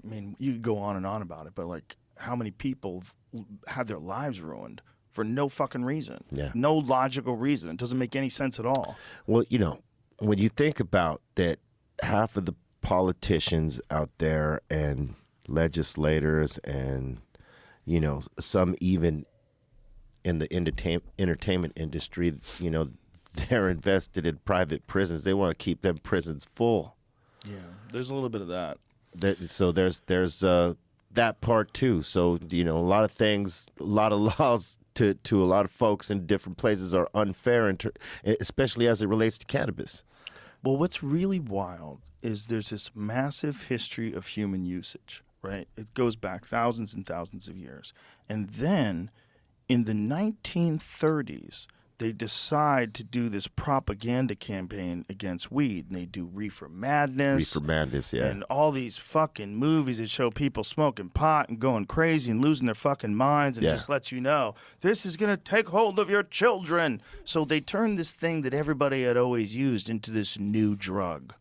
I mean, you could go on and on about it, but like, how many people have their lives ruined for no fucking reason? Yeah. No logical reason. It doesn't make any sense at all. Well, you know, when you think about that, half of the politicians out there and legislators and, you know, some even in the entertainment industry, you know, they're invested in private prisons. They want to keep them prisons full. Yeah, there's a little bit of that. So there's that part too. So, you know, a lot of things, a lot of laws to a lot of folks in different places are unfair, especially as it relates to cannabis. Well, what's really wild is there's this massive history of human usage, right? It goes back thousands and thousands of years. And then in the 1930s, they decide to do this propaganda campaign against weed. And they do Reefer Madness. Reefer Madness, yeah. And all these fucking movies that show people smoking pot and going crazy and losing their fucking minds, and just lets you know, this is going to take hold of your children. So they turned this thing that everybody had always used into this new drug.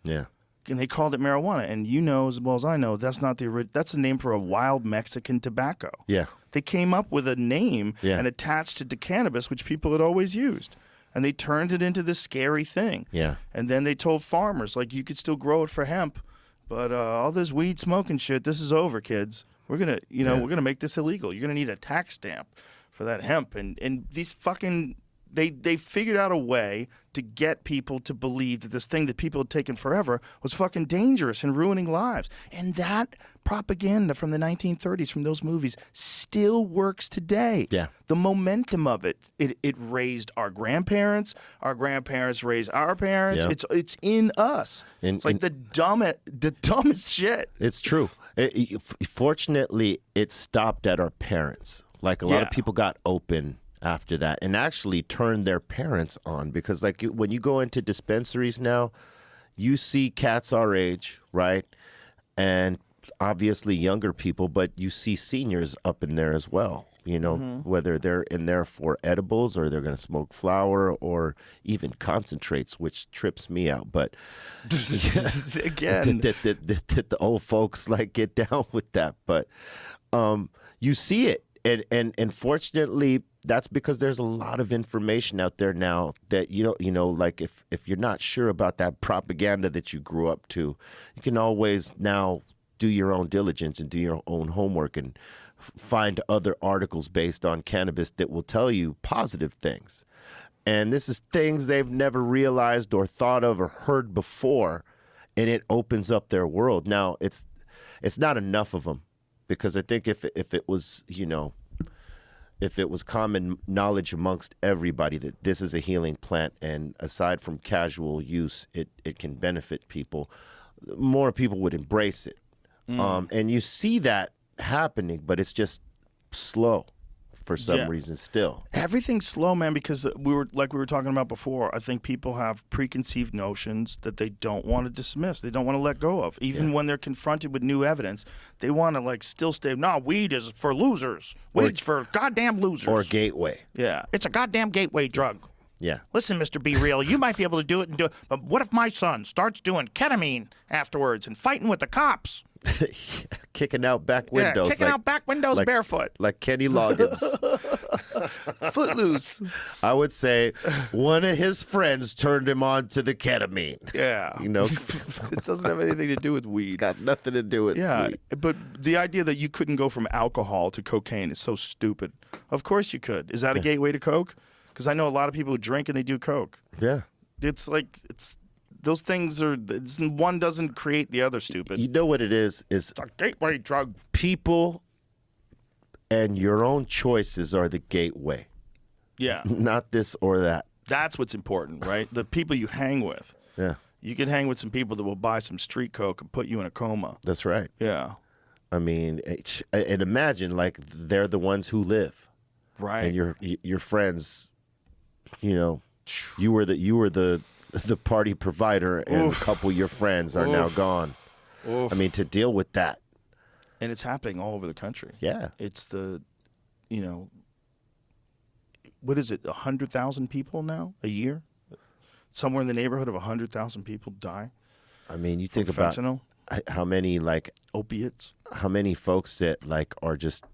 Yeah. And they called it marijuana. And you know as well as I know, that's not that's the name for a wild Mexican tobacco. Yeah. They came up with a name and attached it to cannabis, which people had always used. And they turned it into this scary thing. Yeah. And then they told farmers, like, you could still grow it for hemp, but all this weed smoking shit, this is over, kids. We're going to, we're going to make this illegal. You're going to need a tax stamp for that hemp. And these fucking... They figured out a way to get people to believe that this thing that people had taken forever was fucking dangerous and ruining lives. And that propaganda from the 1930s, from those movies, still works today. Yeah. The momentum of it raised our grandparents raised our parents. Yeah. It's in us. It's like the dumbest shit. It's true. Fortunately, it stopped at our parents. Like a lot of people got open after that and actually turned their parents on, because like when you go into dispensaries now, you see cats our age, right? And obviously younger people, but you see seniors up in there as well, you know, whether they're in there for edibles or they're going to smoke flower or even concentrates, which trips me out. But again, that the old folks like get down with that. But you see it. And fortunately, that's because there's a lot of information out there now that, you know, like if you're not sure about that propaganda that you grew up to, you can always now do your own diligence and do your own homework and find other articles based on cannabis that will tell you positive things. And this is things they've never realized or thought of or heard before, and it opens up their world. Now, it's not enough of them, because I think if it was, you know, if it was common knowledge amongst everybody that this is a healing plant and aside from casual use, it can benefit people, more people would embrace it. And you see that happening, but it's just slow for some reason still. Everything's slow, man, because we were talking about before. I think people have preconceived notions that they don't want to dismiss. They don't want to let go of. Even when they're confronted with new evidence, they want to like still stay, no, weed is for losers. Weed's for goddamn losers. Or gateway. Yeah. It's a goddamn gateway drug. Yeah. Listen, Mr. Be Real, you might be able to do it, but what if my son starts doing ketamine afterwards and fighting with the cops? Kicking out back windows. Yeah, kicking out back windows barefoot. Like Kenny Loggins. Footloose. I would say one of his friends turned him on to the ketamine. Yeah. You know? It doesn't have anything to do with weed. It's got nothing to do with weed. But the idea that you couldn't go from alcohol to cocaine is so stupid. Of course you could. Is that a gateway to coke? Because I know a lot of people who drink and they do coke. Yeah. Those things are, one doesn't create the other, stupid. You know what it is? It's a gateway drug. People and your own choices are the gateway. Yeah. Not this or that. That's what's important, right? The people you hang with. Yeah. You can hang with some people that will buy some street coke and put you in a coma. That's right. Yeah. I mean, and imagine like they're the ones who live. Right. And your friends, you know, you were the party provider, and a couple of your friends are now gone. I mean, to deal with that. And it's happening all over the country. Yeah. It's what is it, 100,000 people now a year? Somewhere in the neighborhood of 100,000 people die. I mean, you think about fentanyl. how many like Opiates. how many folks that like are just